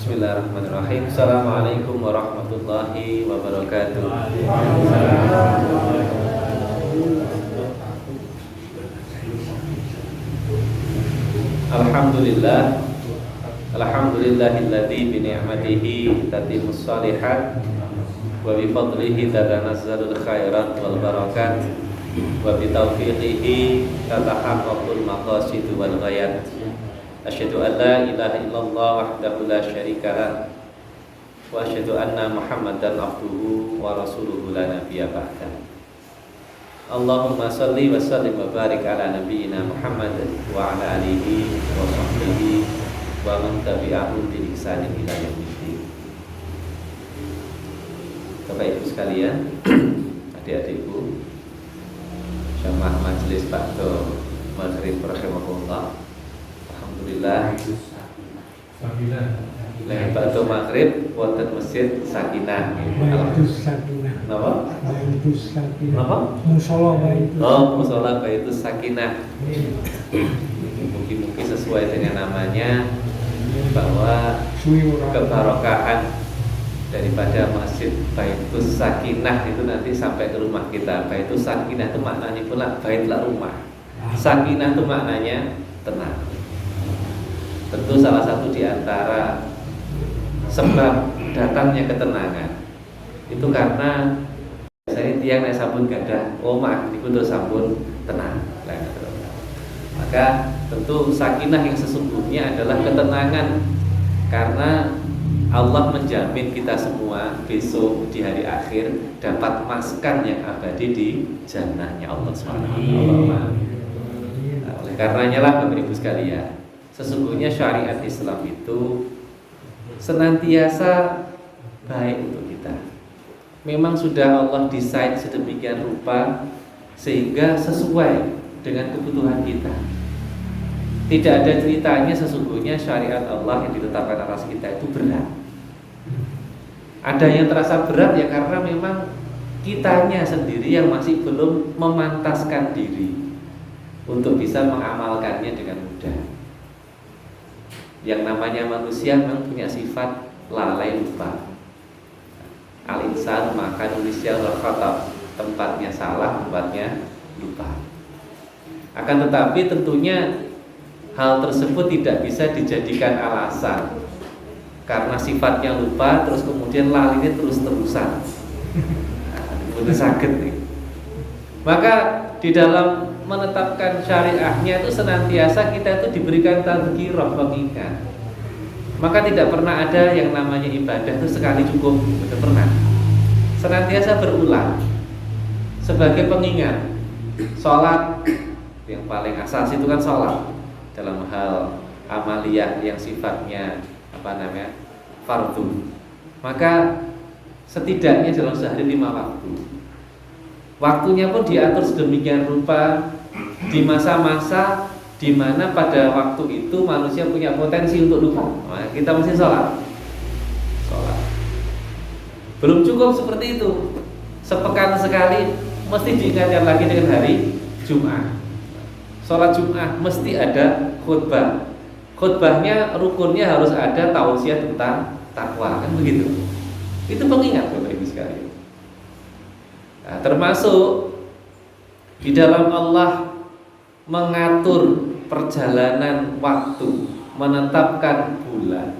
Bismillahirrahmanirrahim. Assalamualaikum warahmatullahi wabarakatuh. Alhamdulillah. Alhamdulillahilladzi bi ni'matihi tatimmus shalihat wa bi fadlihi tatanazzalul khairat wal barakat wa bi taufiqihi tatahaqqaqul maqasid wal ghayat. Asyhadu an la ilaha illallah wahdahu la syarika lah wa asyhadu anna Muhammadan abduhu wa rasuluhu la nabiyya ba'da. Allahumma shalli wa sallim wa barik ala nabiyyina Muhammad wa ala alihi wa sahbihi wa man tabi'ahum bi ihsanin ila yaumiddin. Bapak Ibu sekalian, adik-adikku, jamaah majelis Ba'da Maghrib rahimahullah. Alhamdulillah. Lagi Ba'da Maghrib wonten masjid Sakinah. Baitus Sakinah. Napa? Baitus Sakinah. Napa? Mushola Baitus. Oh, mushola Baitus Sakinah. Mungkin sesuai dengan namanya, bahwa kebarokahan daripada masjid Baitus Sakinah itu nanti sampai ke rumah kita. Baitus Sakinah itu maknanya pula baitlah rumah. Sakinah itu maknanya tenang. Tentu salah satu di antara sebab datangnya ketenangan itu karena saya tiang nek sampun gadah omah niku terus sampun tenang. Maka tentu sakinah yang sesungguhnya adalah ketenangan, karena Allah menjamin kita semua besok di hari akhir dapat maskan yang abadi di jannahnya Allah SWT. Nah, oleh karenanya lah Bapak Ibu sekalian, sesungguhnya syariat Islam itu senantiasa baik untuk kita. Memang sudah Allah desain sedemikian rupa sehingga sesuai dengan kebutuhan kita. Tidak ada ceritanya sesungguhnya syariat Allah yang ditetapkan atas kita itu berat. Ada yang terasa berat ya karena memang kitanya sendiri yang masih belum memantaskan diri untuk bisa mengamalkannya dengan mudah. Yang namanya manusia memang punya sifat lalai lupa. Al-insan maka nulisnya al-khatab, tempatnya salah, tempatnya lupa. Akan tetapi tentunya hal tersebut tidak bisa dijadikan alasan, karena sifatnya lupa terus kemudian lali ini terus-terusan. Betul sakit nih. Maka di dalam menetapkan syariahnya itu senantiasa kita itu diberikan tazkirah, pengingat. Maka tidak pernah ada yang namanya ibadah itu sekali cukup, tidak pernah. Senantiasa berulang sebagai pengingat. Sholat yang paling asas itu kan sholat dalam hal amaliyah yang sifatnya fardu. Maka setidaknya dalam sehari 5 waktu. Waktunya pun diatur sedemikian rupa di masa-masa di mana pada waktu itu manusia punya potensi untuk lupa. Nah, kita mesti sholat. Belum cukup seperti itu. Sepekan sekali mesti diingatkan lagi dengan hari Jumat. Sholat Jumat mesti ada khutbah. Khutbahnya rukunnya harus ada tausiah tentang takwa, kan begitu. Itu pengingat Bapak Ibu sekalian. Nah, termasuk di dalam Allah mengatur perjalanan waktu, menetapkan bulan,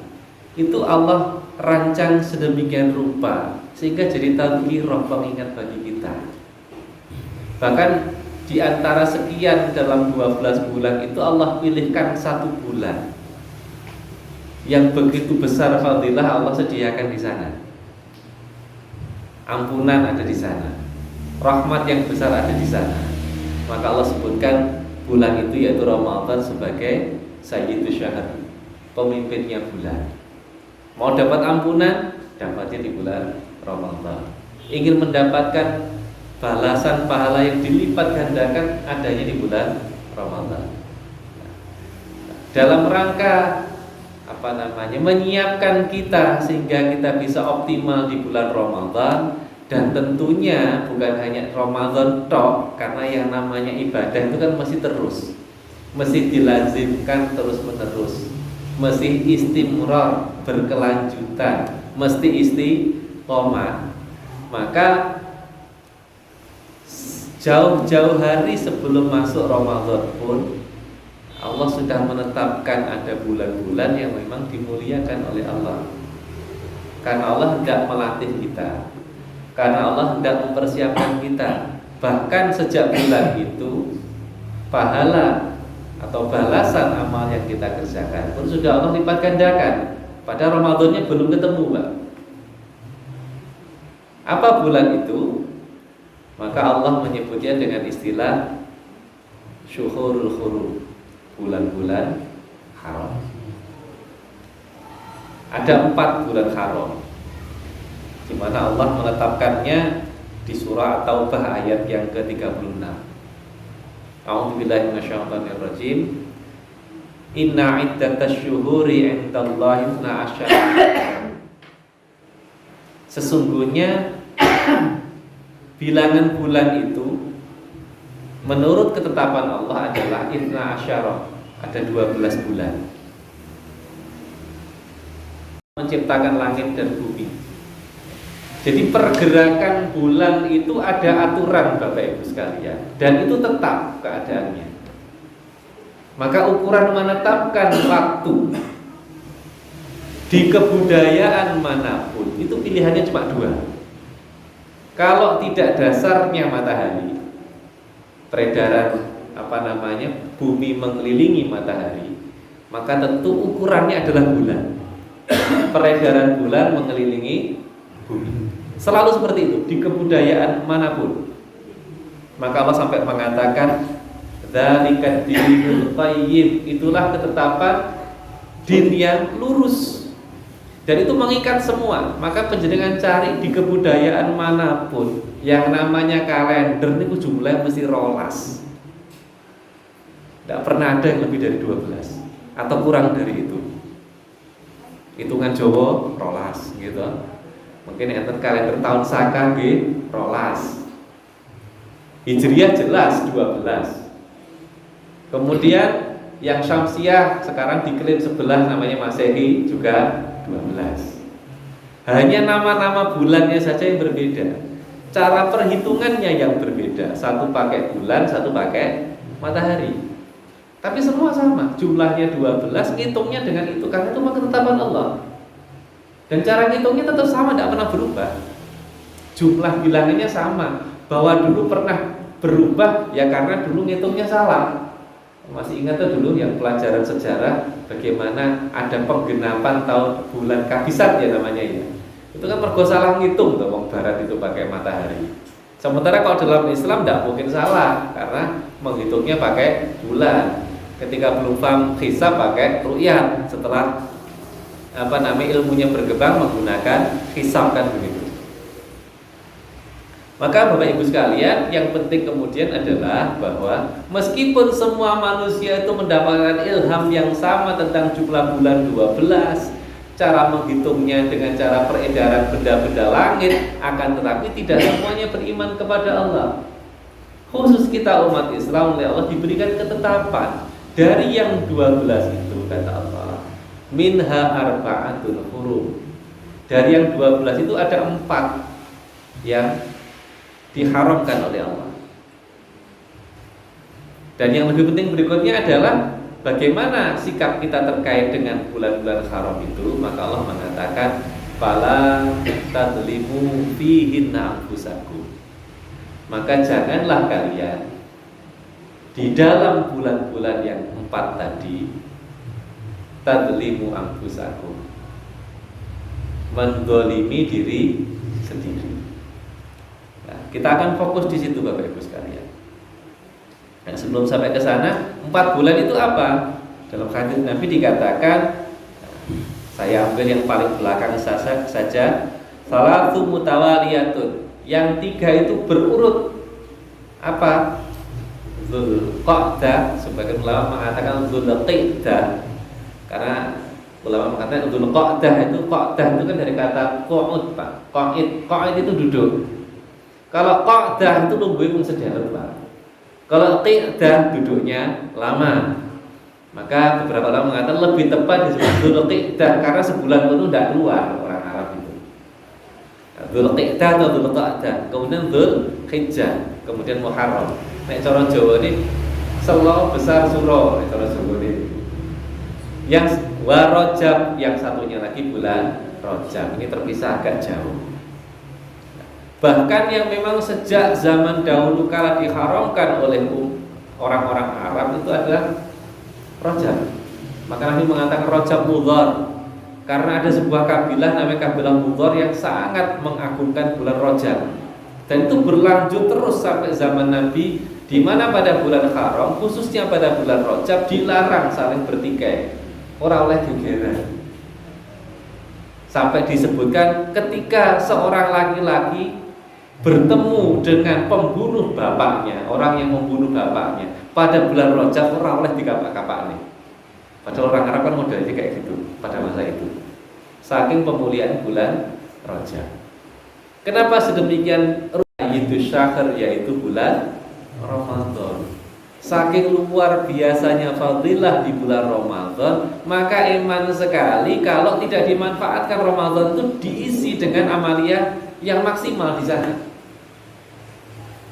itu Allah rancang sedemikian rupa sehingga jadi tazkirah, pengingat bagi kita. Bahkan di antara sekian dalam 12 bulan itu Allah pilihkan 1 bulan yang begitu besar fadilah Allah sediakan di sana. Ampunan ada di sana, rahmat yang besar ada di sana. Maka Allah sebutkan bulan itu yaitu Ramadan sebagai Sayyidus Syahr, pemimpinnya bulan. Mau dapat ampunan, dapatnya di bulan Ramadan. Ingin mendapatkan balasan pahala yang dilipat gandakan, adanya di bulan Ramadan. Dalam rangka menyiapkan kita sehingga kita bisa optimal di bulan Ramadan. Dan tentunya bukan hanya Ramadan tok, karena yang namanya ibadah itu kan mesti terus, mesti dilazimkan terus menerus, mesti istimrar, berkelanjutan, mesti istiqomah. Maka jauh-jauh hari sebelum masuk Ramadan pun Allah sudah menetapkan ada bulan-bulan yang memang dimuliakan oleh Allah. Karena Allah hendak melatih kita, karena Allah hendak mempersiapkan kita. Bahkan sejak bulan itu pahala atau balasan amal yang kita kerjakan pun sudah Allah lipat gandakan. Pada Ramadannya belum ketemu, Pak. Apa bulan itu? Maka Allah menyebutnya dengan istilah syuhurul hurum, bulan-bulan haram. Ada 4 bulan haram, di mana Allah menetapkannya di surah At-Taubah ayat yang ke-36. A'udzubillahi minasyaitonirrajim. Inna iddatash syuhuri 'indallahi 12. Sesungguhnya bilangan bulan itu menurut ketetapan Allah adalah 12, ada 12 bulan. Menciptakan langit dan bumi. Jadi pergerakan bulan itu ada aturan, Bapak Ibu sekalian, dan itu tetap keadaannya. Maka ukuran menetapkan waktu di kebudayaan manapun itu pilihannya cuma 2. Kalau tidak dasarnya matahari, peredaran bumi mengelilingi matahari, maka tentu ukurannya adalah bulan. Peredaran bulan mengelilingi bumi. Selalu seperti itu di kebudayaan manapun. Maka Allah sampai mengatakan dzalika dinul qayyim, itulah ketetapan din yang lurus. Dan itu mengikat semua. Maka penjenengan cari di kebudayaan manapun yang namanya kalender itu jumlahnya mesti 12. Tidak pernah ada yang lebih dari 12 atau kurang dari itu. Hitungan Jawa 12 gitu. Mungkin enten kalender tahun Saka nggih 12. Hijriah jelas 12. Kemudian yang Syamsiah sekarang diklaim sebelah namanya Masehi juga 12. Hanya nama-nama bulannya saja yang berbeda. Cara perhitungannya yang berbeda. Satu pakai bulan, satu pakai matahari. Tapi semua sama, jumlahnya 12, ngitungnya dengan itu karena itu mah ketetapan Allah. Dan cara ngitungnya tetap sama, tidak pernah berubah. Jumlah bilangannya sama. Bahwa dulu pernah berubah ya karena dulu ngitungnya salah. Masih ingat tuh dulu yang pelajaran sejarah bagaimana ada penggenapan tahun bulan kabisat ya namanya ya. Itu kan mergo salah ngitung tuh wong barat itu pakai matahari. Sementara kalau dalam Islam tidak mungkin salah karena menghitungnya pakai bulan. Ketika belum paham hisab pakai ru'yat, setelah ilmunya berkembang menggunakan hisab kan begitu. Maka Bapak Ibu sekalian, yang penting kemudian adalah bahwa meskipun semua manusia itu mendapatkan ilham yang sama tentang jumlah bulan 12, cara menghitungnya dengan cara peredaran benda-benda langit, akan tetapi tidak semuanya beriman kepada Allah. Khusus kita umat Islam oleh Allah diberikan ketetapan dari yang 12 itu kata Allah, minha arba'atul hurum. Dari yang 12 itu ada 4 yang diharamkan oleh Allah. Dan yang lebih penting berikutnya adalah bagaimana sikap kita terkait dengan bulan-bulan haram itu. Maka Allah mengatakan fala tadlimu fihinna anfusakum. Maka janganlah kalian di dalam bulan-bulan yang 4 tadi tadlimu anfusakum, mendolimi diri sendiri. Kita akan fokus di situ Bapak Ibu sekalian. Nah, sebelum sampai ke sana, 4 bulan itu apa? Dalam hadis Nabi dikatakan, saya ambil yang paling belakang saja, salatu mutawaliyatun. Yang 3 itu berurut. Apa? Dzulqa'dah, sebagian ulama mengatakan Dzulqa'dah. Karena ulama mengatakan Dzulqa'dah itu qa'dah itu kan dari kata qu'ud, Pak. Qa'id itu duduk. Kalau qa'dah itu lungguhe mung sederek, Pak. Kalau qi'dah duduknya lama. Maka beberapa orang mengatakan lebih tepat disebut Dzulqa'dah karena sebulan penuh tidak keluar orang Arab itu. Dzulqa'dah atau Dzulqa'dah, kemudian Dzulhijjah, kemudian Muharram. Nek cara Jawa ini selo besar suro, nek cara Jawa ini. Yang Rajab, yang satunya lagi bulan Rajab. Ini terpisah agak jauh. Bahkan yang memang sejak zaman dahulu kala diharamkan oleh orang-orang Arab itu adalah Rajab. Maka Nabi mengatakan Rajab Mudhar, karena ada sebuah kabilah namanya kabilah Mudhar yang sangat mengagungkan bulan Rajab. Dan itu berlanjut terus sampai zaman Nabi, di mana pada bulan haram, khususnya pada bulan Rajab, dilarang saling bertikai, ora oleh gegeran. Sampai disebutkan ketika seorang laki-laki bertemu dengan pembunuh bapaknya, orang yang membunuh bapaknya pada bulan Rajab, ora oleh dikapak-kapak nih. Padahal orang Arab kan modelnya kayak gitu pada masa itu. Saking pemuliaan bulan Rajab. Kenapa sedemikian itu syahr, yaitu bulan Ramadan. Saking luar biasanya fadilah di bulan Ramadan, maka iman sekali kalau tidak dimanfaatkan Ramadan itu diisi dengan amalia yang maksimal di sana.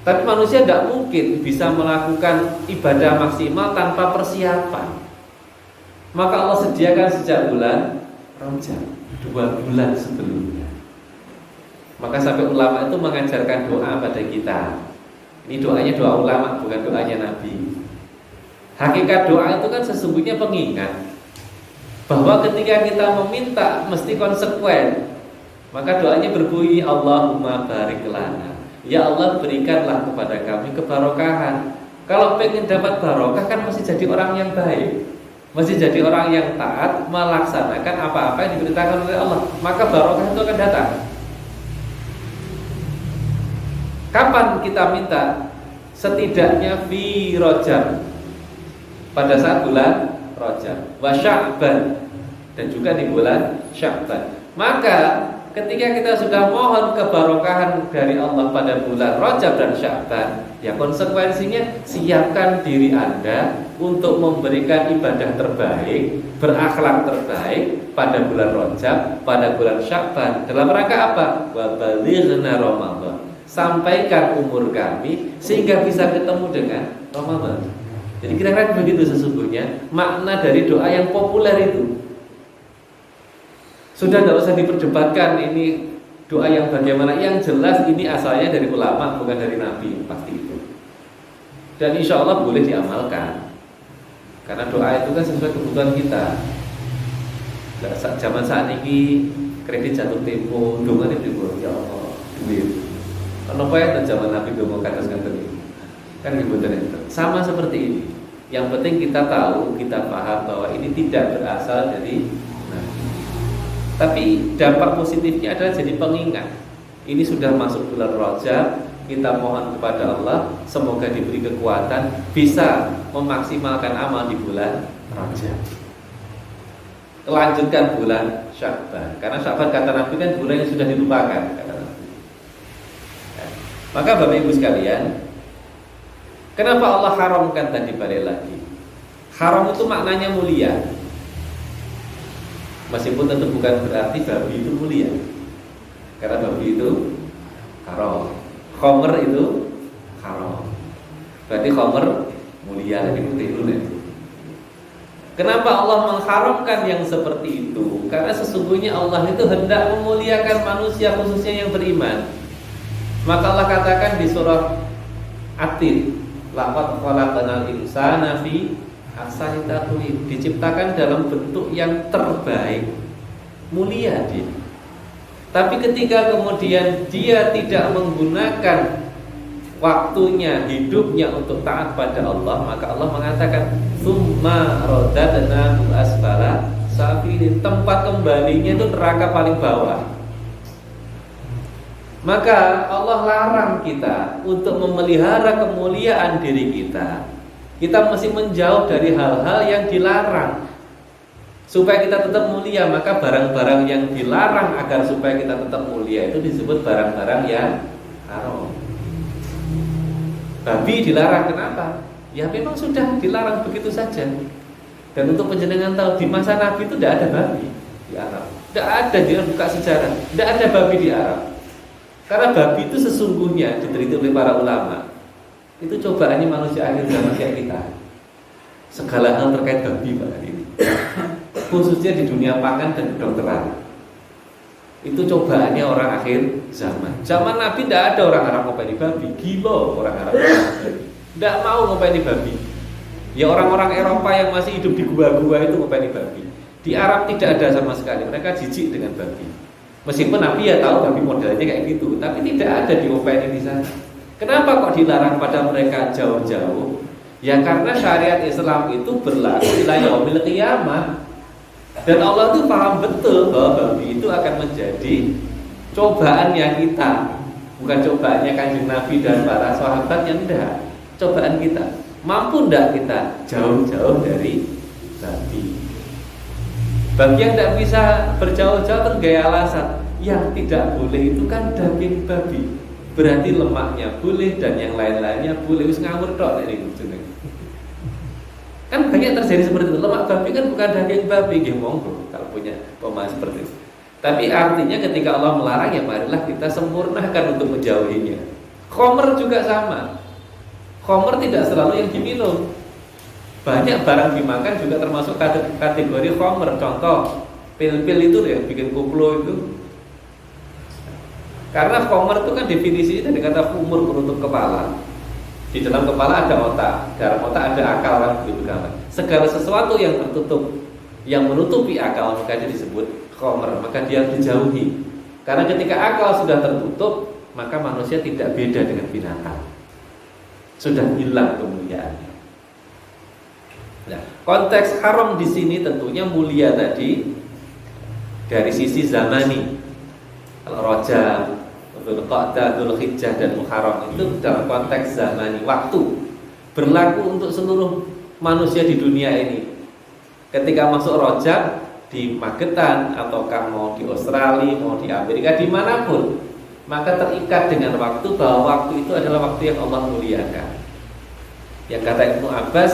Tapi manusia tidak mungkin bisa melakukan ibadah maksimal tanpa persiapan. Maka Allah sediakan sejak bulan Rajab, 2 bulan sebelumnya. Maka sampai ulama itu mengajarkan doa pada kita. Ini doanya doa ulama, bukan doanya Nabi. Hakikat doa itu kan sesungguhnya pengingat bahwa ketika kita meminta mesti konsekuen. Maka doanya berbunyi Allahumma barik lana, ya Allah berikanlah kepada kami kebarokahan. Kalau pengen dapat barokah kan mesti jadi orang yang baik, mesti jadi orang yang taat, melaksanakan apa-apa yang diperintahkan oleh Allah. Maka barokah itu akan datang. Kapan kita minta? Setidaknya fi Rajab, pada saat bulan Rajab, wa Sya'ban, dan juga di bulan Sya'ban. Maka ketika kita sudah mohon kebarokahan dari Allah pada bulan Rajab dan Sya'ban, ya konsekuensinya siapkan diri Anda untuk memberikan ibadah terbaik, berakhlak terbaik pada bulan Rajab, pada bulan Sya'ban. Dalam rangka apa? Wa balighna Ramadan. Sampaikan umur kami sehingga bisa ketemu dengan Ramadan. Jadi kira-kira begitu sesungguhnya makna dari doa yang populer itu. Sudah tidak usah diperdebatkan ini doa yang bagaimana. Yang jelas ini asalnya dari ulama, bukan dari Nabi, pasti itu. Dan insya Allah boleh diamalkan, karena doa itu kan sesuai kebutuhan kita. Zaman saat ini kredit jatuh tempo, dongan itu ya Allah duit. Kenapa ya zaman Nabi mau katakan tadi? Kan kebutuhan itu sama seperti ini. Yang penting kita tahu, kita paham bahwa ini tidak berasal dari Nabi. Tapi dampak positifnya adalah jadi pengingat. Ini sudah masuk bulan Rajab, kita mohon kepada Allah semoga diberi kekuatan bisa memaksimalkan amal di bulan Rajab. Lanjutkan bulan Sya'ban, karena Sya'ban kata Nabi kan bulan yang sudah dilupakan, kata Nabi. Maka Bapak Ibu sekalian, kenapa Allah haramkan tadi balik lagi? Haram itu maknanya mulia. Meskipun tentu bukan berarti babi itu mulia, karena babi itu haram, khamr itu haram. Berarti khamr mulia, lagi keliru itu. Kenapa Allah mengharamkan yang seperti itu? Karena sesungguhnya Allah itu hendak memuliakan manusia, khususnya yang beriman. Maka Allah katakan di surah At-Tin, laqad khalaqnal insana fi ahsani taqwim, diciptakan dalam bentuk yang terbaik, mulia dia. Tapi ketika kemudian dia tidak menggunakan waktunya, hidupnya untuk taat pada Allah, maka Allah mengatakan tsumma radadnahu asfala safilin, tempat kembalinya itu neraka paling bawah. Maka Allah larang kita untuk memelihara kemuliaan diri kita. Kita mesti menjauh dari hal-hal yang dilarang supaya kita tetap mulia. Maka barang-barang yang dilarang agar supaya kita tetap mulia itu disebut barang-barang yang haram. Babi dilarang, kenapa? Ya memang sudah dilarang begitu saja. Dan untuk penjenengan tahu, di masa Nabi itu tidak ada babi di Arab. Tidak ada, dia buka sejarah, tidak ada babi di Arab. Karena babi itu sesungguhnya diteliti oleh para ulama, itu cobaannya manusia akhir zaman kayak kita. Segala hal terkait babi bahkan ini, khususnya di dunia pangan dan kedokteran, itu cobaannya orang akhir zaman. Zaman Nabi tidak ada orang Arab ngopeni babi, gila orang Arab tidak mau ngopeni babi. Ya orang-orang Eropa yang masih hidup di gua-gua itu ngopeni babi. Di Arab tidak ada sama sekali, mereka jijik dengan babi. Meskipun Nabi ya tahu babi modelnya kayak gitu, tapi tidak ada diopeni di sana. Kenapa kok dilarang pada mereka jauh-jauh? Ya karena syariat Islam itu berlaku ila yaumil qiyamah. Dan Allah itu paham betul bahwa babi itu akan menjadi cobaannya kita, bukan cobaannya Kanjeng Nabi dan para sahabat yang enggak. Cobaan kita, mampu enggak kita jauh-jauh dari babi? Bagi yang tidak bisa berjauh-jauh tergaya alasan, yang tidak boleh itu kan daging babi, berarti lemaknya boleh dan yang lain-lainnya boleh. Wis ngawur tok nek niku jeneng. Kan banyak terjadi seperti itu. Lemak babi kan bukan daging babi, nggih monggo kalau punya pemahaman seperti itu. Tapi artinya ketika Allah melarang, ya marilah kita sempurnakan untuk menjauhinya. Khamr juga sama. Khamr tidak selalu yang diminum. Banyak barang dimakan juga termasuk kategori khamr. Contoh, pil-pil itu ya, bikin koplo itu. Karena khamr itu kan definisinya dari kata kumur, penutup kepala. Di dalam kepala ada otak, dalam otak ada akal kan begitu kan. Segala sesuatu yang tertutup, yang menutupi akal maka disebut khamr, maka dia harus dijauhi. Karena ketika akal sudah tertutup, maka manusia tidak beda dengan binatang. Sudah hilang kemuliaannya. Nah, konteks haram di sini tentunya mulia tadi dari sisi zamani. Kalau Rajab, Dzulqa'dah, Dzulhijjah dan Muharram itu dalam konteks zamani, waktu, berlaku untuk seluruh manusia di dunia ini. Ketika masuk Rajab di Magetan ataukah mau di Australia, mau di Amerika, dimanapun, maka terikat dengan waktu bahwa waktu itu adalah waktu yang Allah muliakan. Yang kata Ibnu Abbas,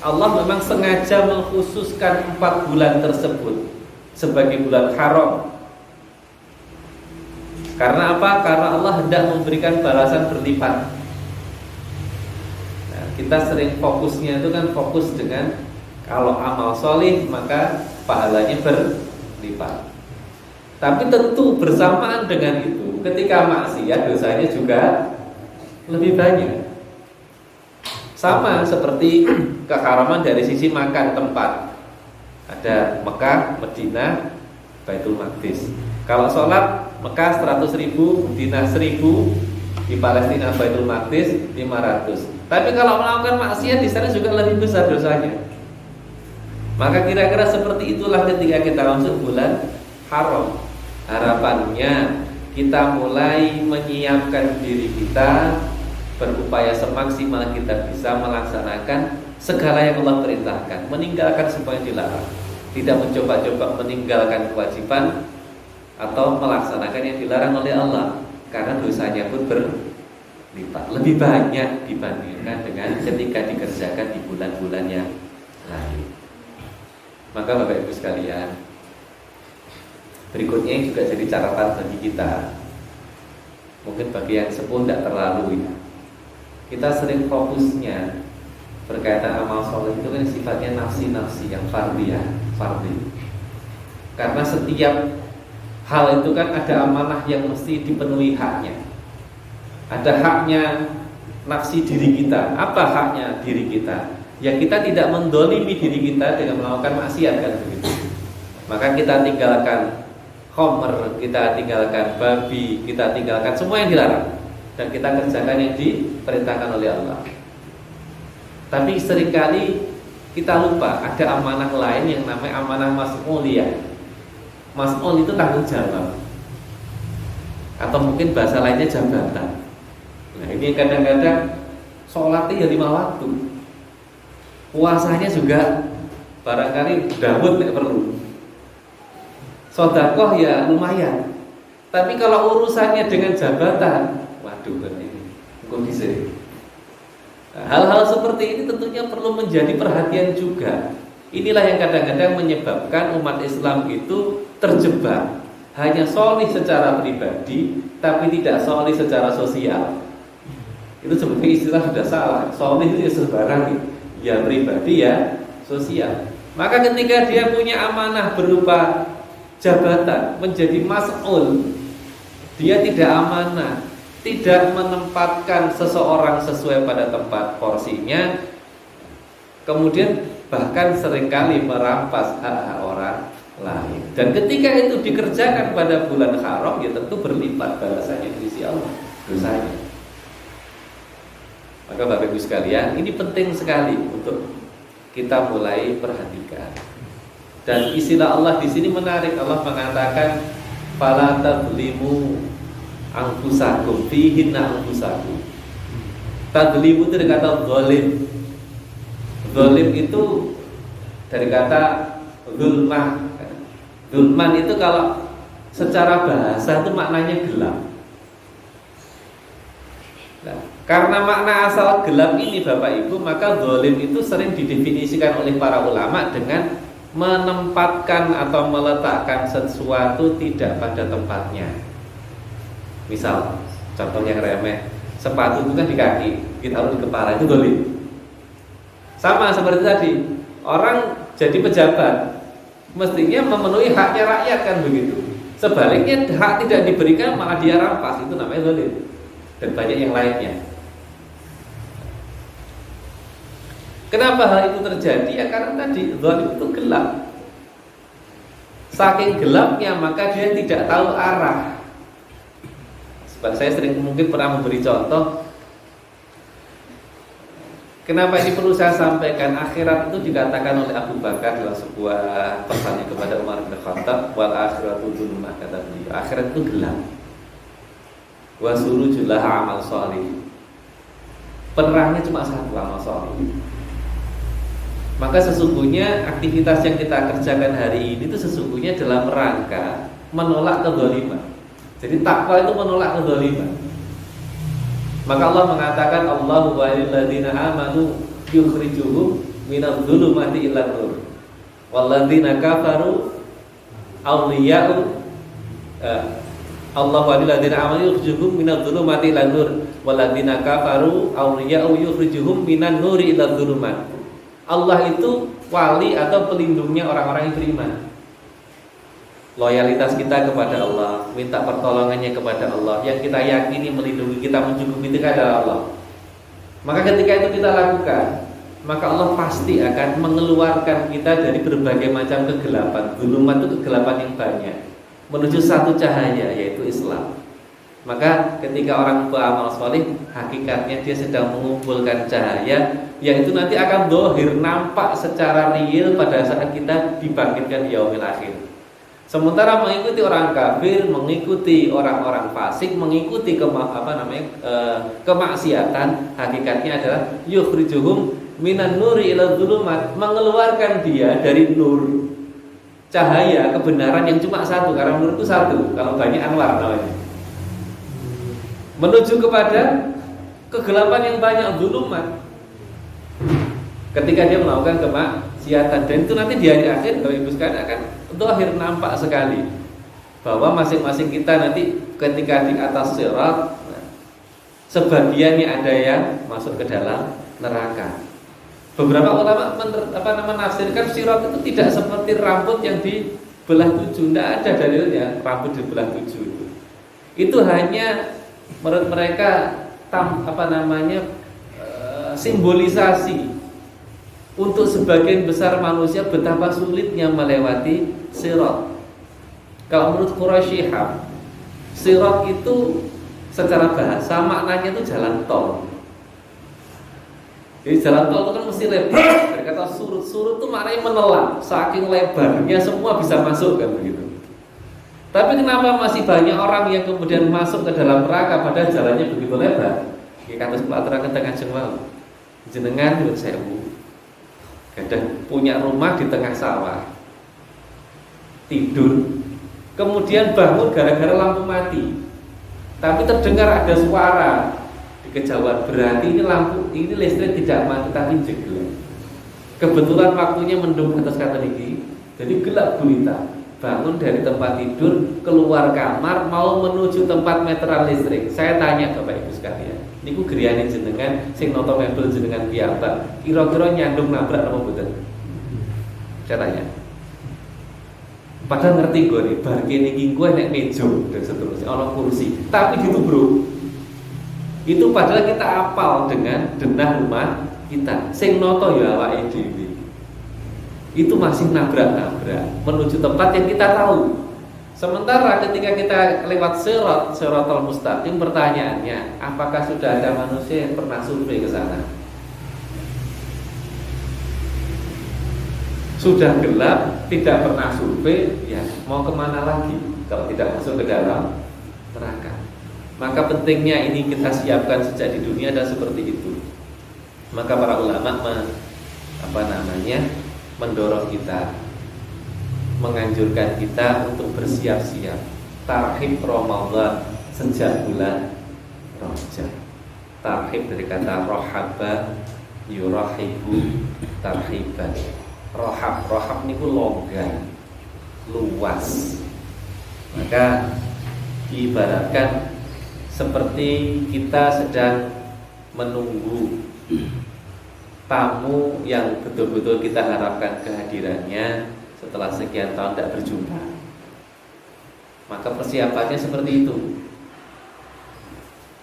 Allah memang sengaja mengkhususkan 4 bulan tersebut sebagai bulan haram. Karena apa? Karena Allah hendak memberikan balasan berlipat. Nah, kita sering fokusnya itu kan fokus dengan kalau amal solih maka pahalanya berlipat. Tapi tentu bersamaan dengan itu, ketika maksiat dosanya juga lebih banyak. Sama seperti keharaman dari sisi makan tempat. Ada Mekah, Madinah, Baitul Maqdis. Kalau sholat Mekah 100.000, Madinah 1.000, di Palestina Baitul Maqdis 500. Tapi kalau melakukan maksiat di sana juga lebih besar dosanya. Maka kira-kira seperti itulah ketika kita masuk bulan haram. Harapannya kita mulai menyiapkan diri kita, berupaya semaksimal kita bisa melaksanakan segala yang Allah perintahkan, meninggalkan semua yang dilarang, tidak mencoba-coba meninggalkan kewajiban atau melaksanakan yang dilarang oleh Allah, karena dosanya pun berlipat, lebih banyak dibandingkan dengan ketika dikerjakan di bulan-bulan yang lain. Maka Bapak Ibu sekalian, berikutnya yang juga jadi catatan bagi kita, mungkin bagi yang sepuh tidak terlalu ya. Kita sering fokusnya berkaitan amal soleh itu kan sifatnya nafsi-nafsi yang fardhi. Karena setiap hal itu kan ada amanah yang mesti dipenuhi haknya. Ada haknya nafsi diri kita. Apa haknya diri kita? Ya kita tidak mendolimi diri kita dengan melakukan maksiat kan begitu. Maka kita tinggalkan khamr, kita tinggalkan babi, kita tinggalkan semua yang dilarang, dan kita kerjakan yang diperintahkan oleh Allah. Tapi seringkali kita lupa ada amanah lain yang namanya amanah mas'uliyah. Mas'ul itu tanggung jawab, atau mungkin bahasa lainnya jabatan. Nah ini kadang-kadang sholatnya ya 5 waktu, puasanya juga barangkali Daud tidak perlu, sedekah ya lumayan. Tapi kalau urusannya dengan jabatan, waduh ini kok bisa. Hal-hal seperti ini tentunya perlu menjadi perhatian juga. Inilah yang kadang-kadang menyebabkan umat Islam itu terjebak hanya solih secara pribadi, tapi tidak solih secara sosial. Itu sebetulnya istilah sudah salah. Solih itu ya sembarang, ya pribadi ya sosial. Maka ketika dia punya amanah berupa jabatan, menjadi mas'ul, dia tidak amanah, tidak menempatkan seseorang sesuai pada tempat porsinya, kemudian bahkan seringkali merampas hak-hak orang lain. Dan ketika itu dikerjakan pada bulan haram, ya tentu berlipat balasannya di sisi Allah, dosanya. Maka Bapak Ibu sekalian, ini penting sekali untuk kita mulai perhatikan. Dan istilah Allah di sini menarik. Allah mengatakan fala tadlimu anfusakum fihinna anfusakum. Tadlimu itu dari kata zalim. Zalim itu dari kata zulmah. Zulman itu kalau secara bahasa itu maknanya gelap. Nah, karena makna asal gelap ini Bapak Ibu, maka zalim itu sering didefinisikan oleh para ulama dengan menempatkan atau meletakkan sesuatu tidak pada tempatnya. Misal, contoh yang remeh, sepatu itu kan di kaki, ditaruh di kepala, itu zalim. Sama seperti tadi, orang jadi pejabat mestinya memenuhi haknya rakyat, kan begitu. Sebaliknya hak tidak diberikan malah dia rampas, itu namanya zalim. Dan banyak yang lainnya. Kenapa hal itu terjadi? Ya karena tadi zalim itu gelap. Saking gelapnya maka dia tidak tahu arah. Sebab saya mungkin pernah memberi contoh. Kenapa ini perlu saya sampaikan? Akhirat itu dikatakan oleh Abu Bakar dalam sebuah pesannya kepada Umar bin Khattab, wal akhiratu dzulmah, kata beliau. Akhirat itu gelap. Wa surujul amal shalih. Penerangnya cuma satu, amal shalih. Maka sesungguhnya aktivitas yang kita kerjakan hari ini itu sesungguhnya dalam rangka menolak kezaliman. Jadi takwa itu menolak kezaliman. Maka Allah mengatakan Allahu walilladzina amanu yukhrijuhum minadh dhulumati ilan nur walladzina kafaru awliya'u Allahu walilladzina amanu yukhrijuhum minadh dhulumati ilan nur walladzina kafaru awliya'u yukhrijuhum minan nuri iladh dhulumat. Allah itu wali atau pelindungnya orang-orang yang beriman. Loyalitas kita kepada Allah, minta pertolongannya kepada Allah, yang kita yakini melindungi kita, mencukupi kita adalah Allah. Maka ketika itu kita lakukan, maka Allah pasti akan mengeluarkan kita dari berbagai macam kegelapan. Zulumat itu kegelapan yang banyak, menuju satu cahaya, yaitu Islam. Maka ketika orang beramal soleh, hakikatnya dia sedang mengumpulkan cahaya yang itu nanti akan dohir, nampak secara real pada saat kita dibangkitkan di yaumil akhir. Sementara mengikuti orang kafir, mengikuti orang-orang fasik, mengikuti kemaksiatan, hakikatnya adalah yukhrijuhum minan nuri ila dzulumat, mengeluarkan dia dari nur, cahaya kebenaran yang cuma satu, karena nur itu satu, kalau banyak anwar namanya, menuju kepada kegelapan yang banyak, dzulumat. Ketika dia melakukan kemaksiatan, dan itu nanti di hari akhir Bapak Ibu sekalian akan akhir nampak sekali bahwa masing-masing kita nanti ketika di atas sirat, sebagiannya ada yang masuk ke dalam neraka. Beberapa ulama menafsirkan sirat itu tidak seperti rambut yang dibelah 7, tidak ada dalilnya rambut dibelah 7 itu. Itu hanya menurut mereka simbolisasi untuk sebagian besar manusia betapa sulitnya melewati sirat. Kalau menurut Quraisy, sirat itu secara bahasa maknanya itu jalan tol. Jadi jalan tol itu kan mesti lebar. Dari kata surut itu maknanya menelan, saking lebarnya semua bisa masuk, kan begitu. Tapi kenapa masih banyak orang yang kemudian masuk ke dalam neraka padahal jalannya begitu lebar? Ya kata aturaken teng Kanjeng wau. Jenengan nyuwun sewu. Kadang punya rumah di tengah sawah, tidur, kemudian bangun gara-gara lampu mati, tapi terdengar ada suara di kejauhan, berarti ini listrik tidak mati tapi jeglek. Kebetulan waktunya mendung atas kata niki, jadi gelap gulita. Bangun dari tempat tidur, keluar kamar, mau menuju tempat meteran listrik. Saya tanya Bapak Ibu sekalian, niku griyane jenengan, sing noto mebel jenengan piyambak, kira-kira nyandung nabrak apa mboten? Saya tanya. Padahal ngerti gue nih, bar kene iki gue nek meja dan seterusnya, ono kursi. Tapi gitu bro, itu padahal kita apal dengan denah rumah kita. Sing noto ya awake dhewe. Itu masih nabrak-nabrak menuju tempat yang kita tahu. Sementara ketika kita lewat Shiratal Mustaqim, pertanyaannya, apakah sudah ada manusia yang pernah survei ke sana? Sudah gelap, tidak pernah survei, ya mau kemana lagi kalau tidak masuk ke dalam neraka? Maka pentingnya ini kita siapkan sejak di dunia dan seperti itu. Maka para ulama mendorong kita, menganjurkan kita untuk bersiap-siap tarhib Ramadan sejak bulan Rajab. Tarhib dari kata rohaba yurahibu tarhiban. Rohab niku longgar, luas. Maka diibaratkan seperti kita sedang menunggu tamu yang betul-betul kita harapkan kehadirannya setelah sekian tahun tidak berjumpa. Maka persiapannya seperti itu.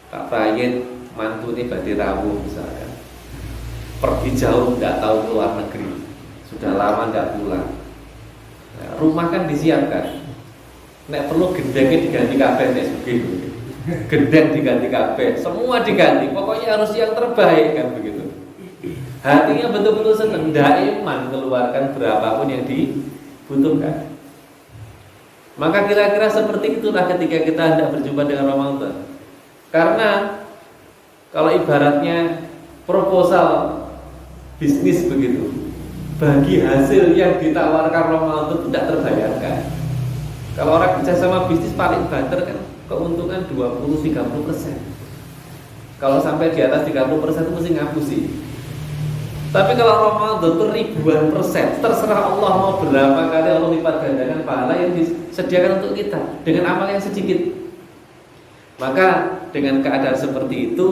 Pak Prayen mantu ini badhe rawuh misalkan, pergi jauh tidak tahu keluar negeri, sudah lama tidak pulang. Nah, rumah kan disiapkan. Nek perlu gendengnya diganti kabeh nek sugih. Gendeng diganti kabeh, semua diganti. Pokoknya harus yang terbaik kan begitu. Hatinya betul-betul senang, daiman keluarkan berapapun yang dibutuhkan. Maka kira-kira seperti itulah ketika kita hendak berjumpa dengan Ramadan. Karena kalau ibaratnya proposal bisnis begitu, bagi hasil yang ditawarkan Ramadan itu tidak terbayarkan. Kalau orang kerja sama bisnis paling banter kan keuntungan 20-30%. Kalau sampai di atas 30% itu mesti ngapusi. Tapi kalau Ramadan itu ribuan persen, terserah Allah mau berapa kali Allah lipat gandakan pahala yang disediakan untuk kita dengan amal yang sedikit. Maka dengan keadaan seperti itu,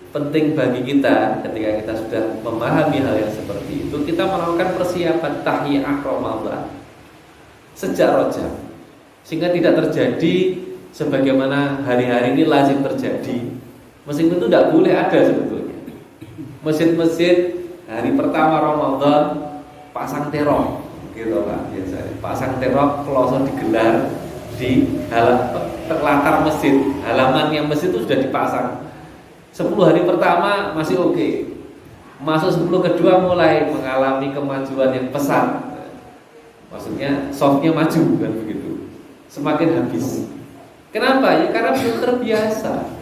penting bagi kita ketika kita sudah memahami hal yang seperti itu, kita melakukan persiapan tahiyah Ramadan sejak Rajab, sehingga tidak terjadi sebagaimana hari-hari ini lazim terjadi. Meskipun itu tidak boleh ada sebetulnya. Masjid-masjid hari pertama Ramadan pasang terong, gitu Pak biasanya. Pasang terong pelosok digelar di latar masjid, halamannya masjid itu sudah dipasang. 10 hari pertama masih oke. Masuk 10 kedua mulai mengalami kemajuan yang pesat. Maksudnya softnya maju kan begitu. Semakin habis. Kenapa? Ya karena belum terbiasa.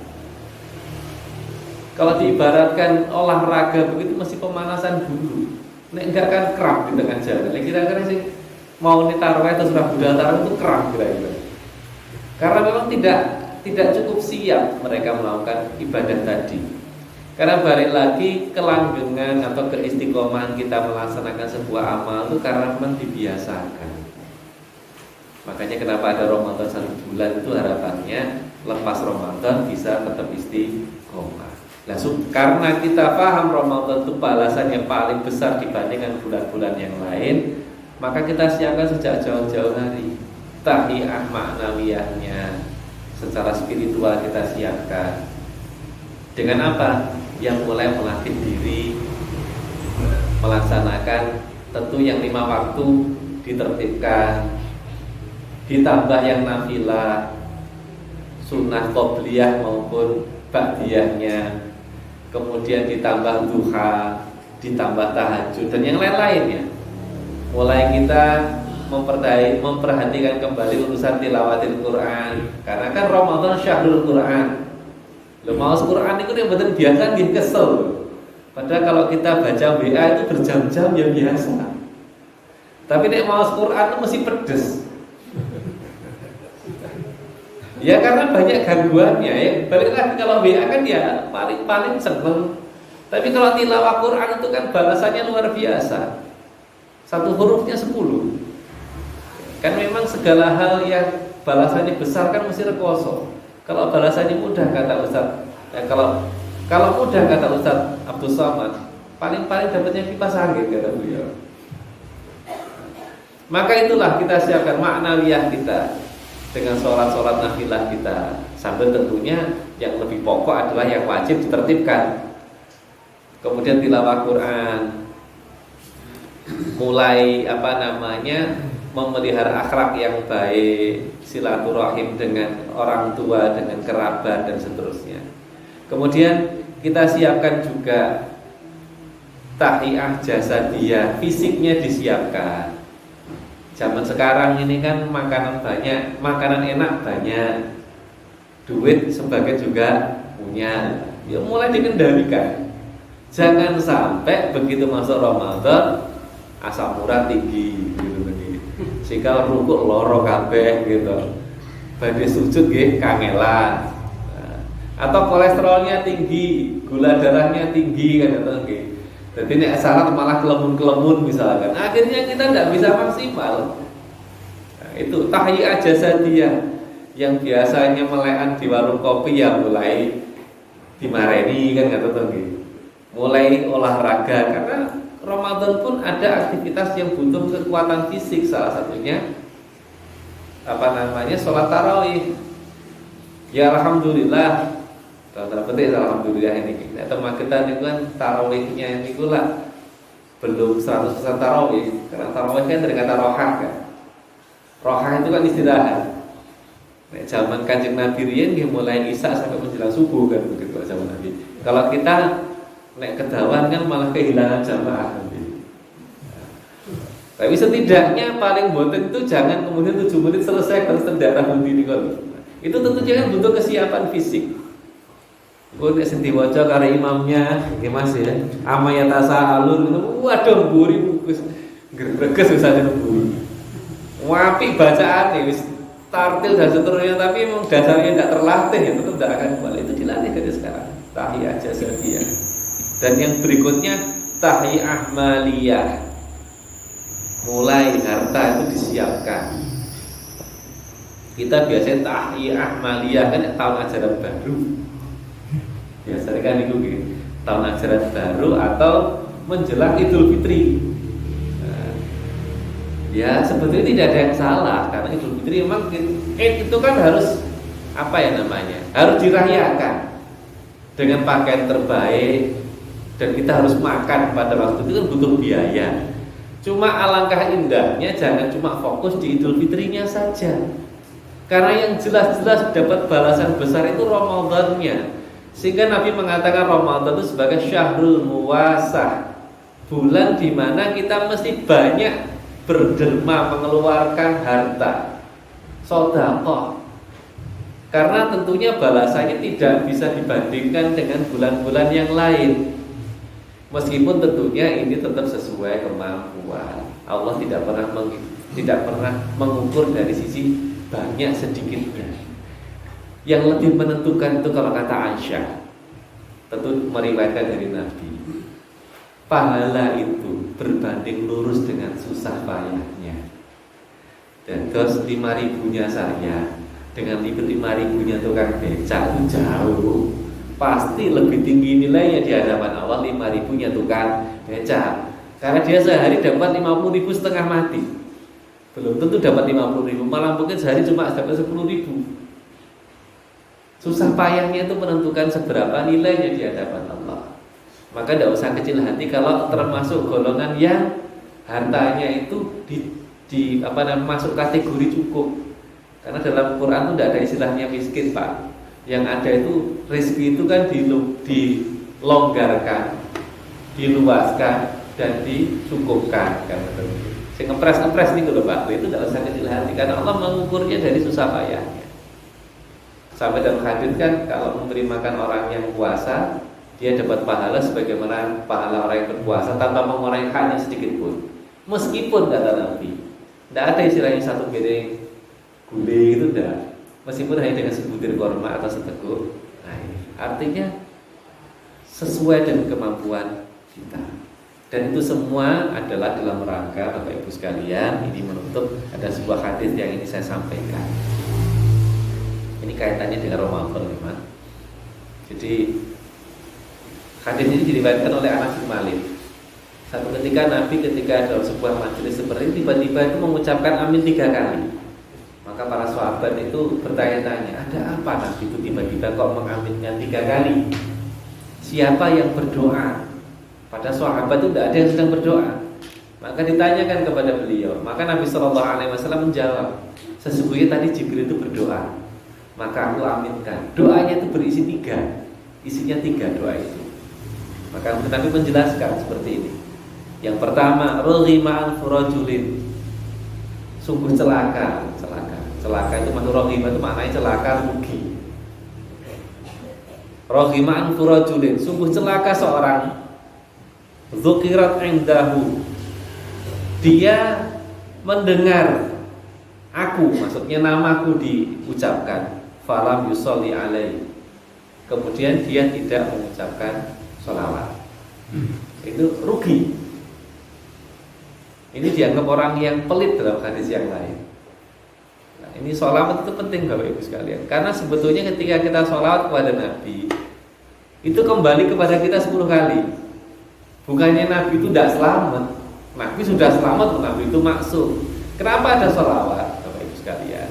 Kalau diibaratkan olahraga begitu masih pemanasan dulu. Nek enggak kan kram di tengah jalan. Kira-kira sih mau tarawih atau surah budal tarawih itu kram kira-kira. Karena memang tidak cukup siap mereka melakukan ibadah tadi. Karena balik lagi kelanggengan atau keistiqomahan kita melaksanakan sebuah amal itu karena memang dibiasakan. Makanya kenapa ada Ramadan 1 bulan itu harapannya lepas Ramadan bisa tetap istiqomah. Nah, karena kita paham Ramadan itu balasan yang paling besar dibandingkan bulan-bulan yang lain, maka kita siapkan sejak jauh-jauh hari. Tahiyah maknawiyahnya secara spiritual kita siapkan. Dengan apa? Yang mulai melatih diri melaksanakan tentu yang 5 waktu ditertibkan, ditambah yang nafilah, sunnah qobliyah maupun ba'diyahnya, kemudian ditambah duha, ditambah tahajud dan yang lain-lainnya. Mulai kita memperhatikan kembali urusan tilawatil Quran, karena kan Ramadan syahrul Quran. Lo mau Quran itu yang betul biasa dia kesel. Padahal kalau kita baca WA itu berjam-jam ya biasa. Tapi nek mau Quran itu mesti pedes. Ya karena banyak gangguannya ya. Balik lagi kalau WA kan ya paling seneng. Tapi kalau tilawah Quran itu kan balasannya luar biasa. Satu hurufnya 10. Kan memang segala hal yang balasannya besar kan mesti rekoso. Kalau balasannya mudah kata Ustaz, kalau mudah kata Ustaz Abdul Somad, paling-paling dapatnya kipas angin kata beliau. Maka itulah kita siapkan maknawiyah kita dengan sholat-sholat nafilah kita. Sambil tentunya yang lebih pokok adalah yang wajib ditertibkan. Kemudian tilawah Quran, mulai memelihara akhlak yang baik, silaturahim dengan orang tua, dengan kerabat dan seterusnya. Kemudian kita siapkan juga tahiyah jasadiyah, fisiknya disiapkan. Zaman sekarang ini kan makanan banyak, makanan enak banyak, duit sebagai juga punya. Ya mulai dikendalikan. Jangan sampai begitu masuk Ramadan asam urat tinggi gitu begitu. Sehingga rukuk loro kabeh gitu. Badhe sujud nggih kangelan. Atau kolesterolnya tinggi, gula darahnya tinggi kan itu nggih. Jadi nek salat malah kelemun-kelemun misalkan. Akhirnya kita tidak bisa maksimal. Nah, itu tahiyah jasadiyah yang biasanya melekan di warung kopi ya mulai dimareni kan kata nggih. Mulai olahraga karena Ramadan pun ada aktivitas yang butuh kekuatan fisik, salah satunya sholat tarawih. Ya alhamdulillah. Tanda petik alhamdulillah ini. Atau magetan itu kan tarawihnya ini pula belum 100% tarawih. Karena tarawih kan dari kata rohah kan. Rohah itu kan istirahat. Nah, zaman Kanjeng Nabi riyen nggih mulai isya sampai menjelang subuh kan begitu zaman Nabi. Kalau kita nek kedawan kan malah kehilangan jamaah nanti. Tapi setidaknya paling boten itu jangan kemudian 7 menit selesai terus darah bunyi niku. Itu tentunya kan butuh kesiapan fisik. Kau nek sing diwaca karo imamnya, nggih Mas ya. Amayatasa alun itu waduh mburi wis greges wis ane mburi. Apik bacaane wis tartil dan seterusnya tapi memang dasarnya tidak terlatih ya tetap tidak akan kembali. Itu dilatih dari sekarang. Tahiyah jasadiyah. Dan yang berikutnya tahiyah maliyah. Mulai harta itu disiapkan. Kita biasanya tahiyah maliyah kan tahun ajaran baru. Biasanya kan itu tahun ajaran baru atau menjelang Idul Fitri. Nah, ya sebetulnya tidak ada yang salah karena Idul Fitri memang itu kan harus harus dirayakan dengan pakaian terbaik dan kita harus makan pada waktu itu kan butuh biaya. Cuma alangkah indahnya jangan cuma fokus di Idul Fitrinya saja. Karena yang jelas-jelas dapat balasan besar itu Ramadannya. Sehingga Nabi mengatakan Ramadan itu sebagai syahrul muwasah, bulan di mana kita mesti banyak berderma mengeluarkan harta, sedekah. Karena tentunya balasannya tidak bisa dibandingkan dengan bulan-bulan yang lain. Meskipun tentunya ini tetap sesuai kemampuan. Allah tidak pernah mengukur dari sisi banyak sedikitnya. Yang lebih menentukan itu kalau kata Aisyah, tentu meriwayatkan dari Nabi, pahala itu berbanding lurus dengan susah payahnya. Dan terus 5.000-nya saya dengan 5.000-nya tukang becak itu jauh. Pasti lebih tinggi nilainya di hadapan Allah 5.000-nya tukang becak. Karena dia sehari dapat 50.000 setengah mati. Belum tentu dapat 50.000, malah mungkin sehari cuma dapat 10.000. Susah payahnya itu menentukan seberapa nilainya di hadapan Allah. Maka tidak usah kecil hati kalau termasuk golongan yang hartanya itu masuk kategori cukup. Karena dalam Quran itu tidak ada istilahnya miskin, Pak. Yang ada itu rezeki itu kan dilonggarkan, diluaskan dan dicukupkan kan. Sing ngepres niku lho Pak. Itu tidak usah kecil hati karena Allah mengukurnya dari susah payahnya. Sampai dalam hadis kan kalau memberi makan orang yang puasa, dia dapat pahala sebagaimana pahala orang yang berpuasa tanpa mengurangi haknya sedikit pun. Meskipun kata Nabi, tidak ada istilahnya satu piring gulai itu tidak. Meskipun hanya dengan sebutir korma atau seteguk. Nah, ini artinya sesuai dengan kemampuan kita. Dan itu semua adalah dalam rangka Bapak Ibu sekalian, ini menutup ada sebuah hadis yang ini saya sampaikan. Ini kaitannya dengan Ramadan memang. Jadi hadis ini diriwayatkan oleh Anas bin Malik. Satu ketika Nabi ketika dalam sebuah majelis seperti ini tiba-tiba itu mengucapkan amin 3 kali. Maka para sahabat itu bertanya-tanya, ada apa Nabi itu tiba-tiba kok mengaminkan 3 kali? Siapa yang berdoa? Pada sahabat itu tidak ada yang sedang berdoa. Maka ditanyakan kepada beliau. Maka Nabi SAW menjawab, sesungguhnya tadi Jibril itu berdoa, maka aku aminkan. Doanya itu berisi 3, isinya 3 doa itu. Maka Nabi menjelaskan seperti ini. Yang pertama, roghima furajulin, sungguh celaka. Celaka itu maksud roghima itu maknanya celaka, rugi. Roghima furajulin, sungguh celaka seorang. Dzukirat indahu, dia mendengar aku, maksudnya namaku diucapkan, falam yusolli alaihi, kemudian dia tidak mengucapkan sholawat. Itu rugi. Ini dianggap orang yang pelit dalam hadis yang lain. Nah, ini sholawat itu penting Bapak Ibu sekalian, karena sebetulnya ketika kita sholawat kepada Nabi, itu kembali kepada kita 10 kali. Bukannya Nabi itu tidak selamat. Nabi sudah selamat, Nabi itu maksum. Kenapa ada sholawat Bapak Ibu sekalian?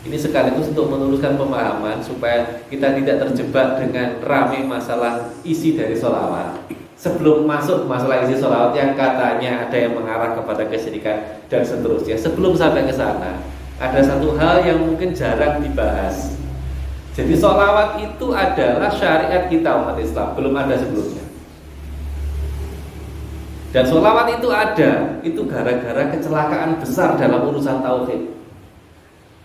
Ini sekaligus untuk meluruskan pemahaman supaya kita tidak terjebak dengan ramai masalah isi dari sholawat. Sebelum masuk masalah isi sholawat yang katanya ada yang mengarah kepada kesyirikan dan seterusnya, sebelum sampai ke sana, ada satu hal yang mungkin jarang dibahas. Jadi sholawat itu adalah syariat kita umat Islam, belum ada sebelumnya. Dan sholawat itu ada, itu gara-gara kecelakaan besar dalam urusan tauhid.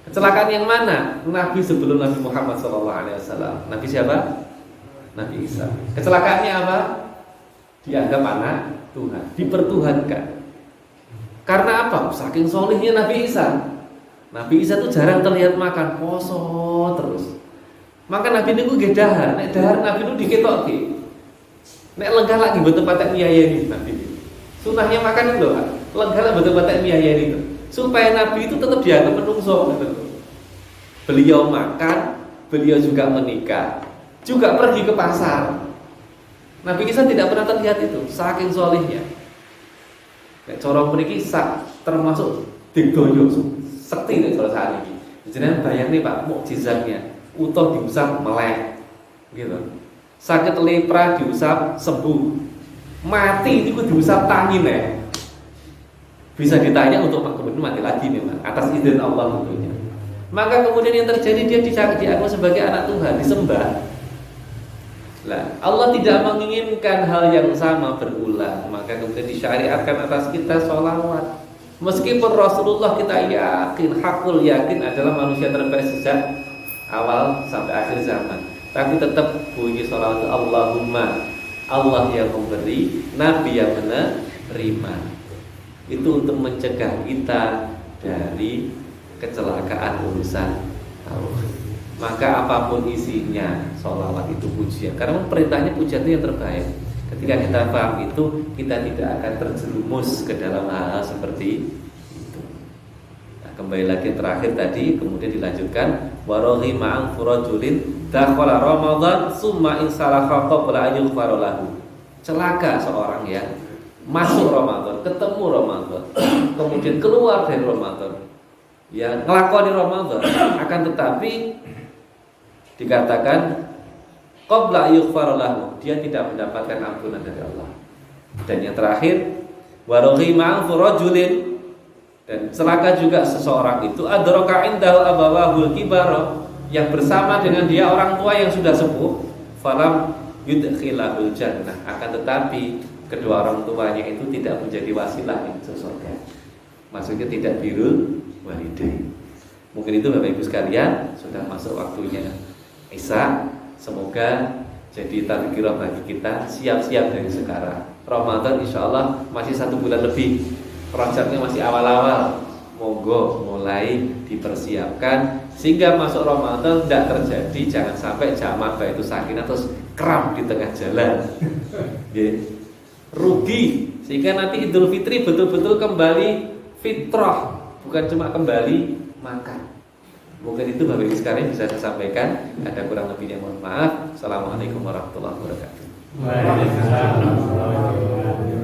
Kecelakaan yang mana? Nabi sebelum Nabi Muhammad SAW. Nabi siapa? Nabi Isa. Kecelakaannya apa? Dianggap anak Tuhan, dipertuhankan. Karena apa? Saking solihnya Nabi Isa. Nabi Isa itu jarang terlihat makan, poso terus. Maka Nabi ini nggih dahar, nek dahar Nabi itu diketokke. Nek lenggah lagi betul patek miyayeni Nabi. Sunahnya makan itu loh, lenggah lah betul patek miyayeni itu. Supaya Nabi itu tetap dianggap menungso gitu. Beliau makan, beliau juga menikah, juga pergi ke pasar. Nabi Isa tidak pernah terlihat itu, saking solihnya. Nek cara mriki termasuk digdoyo sekti nek cara saat ini. Jenengan bayang nih Pak, mukjizatnya utuh diusap melek gitu. Sakit lepra diusap sembuh. Mati itu diusap tangin ya. Bisa ditanya untuk kemudian mati lagi memang atas izin Allah tentunya. Maka kemudian yang terjadi dia dianggap sebagai anak Tuhan, disembah. Nah, Allah tidak menginginkan hal yang sama berulang, maka kemudian disyariatkan atas kita sholawat. Meskipun Rasulullah kita yakin, hakul yakin adalah manusia terbaik sejak awal sampai akhir zaman, tapi tetap bunyi sholawat Allahumma, Allah yang memberi, Nabi yang menerima. Itu untuk mencegah kita dari kecelakaan urusan tauhid. Maka apapun isinya, sholawat itu pujian. Karena perintahnya pujian itu yang terbaik. Ketika kita paham itu, kita tidak akan terjerumus ke dalam hal seperti itu. Nah, kembali lagi terakhir tadi, kemudian dilanjutkan warohi ma'ang furajulin dakhala Ramadan summa insalaha qabla an yughfara lahu. Celaka seorang yang masuk Ramadan, ketemu Ramadan, kemudian keluar dari Ramadan, ya ngelakoni Ramadan, akan tetapi dikatakan qabla yughfar lahu, dia tidak mendapatkan ampunan dari Allah. Dan yang terakhir warohi ma'an furajulin, dan celaka juga seseorang itu adraka indahu abawahul kibara, yang bersama dengan dia orang tua yang sudah sepuh, falam yudkhilahul jannah, akan tetapi kedua orang tuanya itu tidak menjadi wasilah untuk surga. Maksudnya tidak birrul walidain. Mungkin itu Bapak Ibu sekalian, sudah masuk waktunya Isya. Semoga jadi tadhkirah bagi kita, siap-siap dari sekarang. Ramadan insya Allah masih 1 bulan lebih, proyeknya masih awal-awal. Monggo mulai dipersiapkan sehingga masuk Ramadan tidak terjadi, jangan sampai jamaah itu sakinah terus kram di tengah jalan. Rugi sehingga nanti Idul Fitri betul-betul kembali fitrah, bukan cuma kembali makan. Mungkin itu Bapak Ibu sekalian bisa saya sampaikan. Ada kurang lebihnya mohon maaf. Assalamualaikum warahmatullahi wabarakatuh. Waalaikumsalam warahmatullahi wabarakatuh.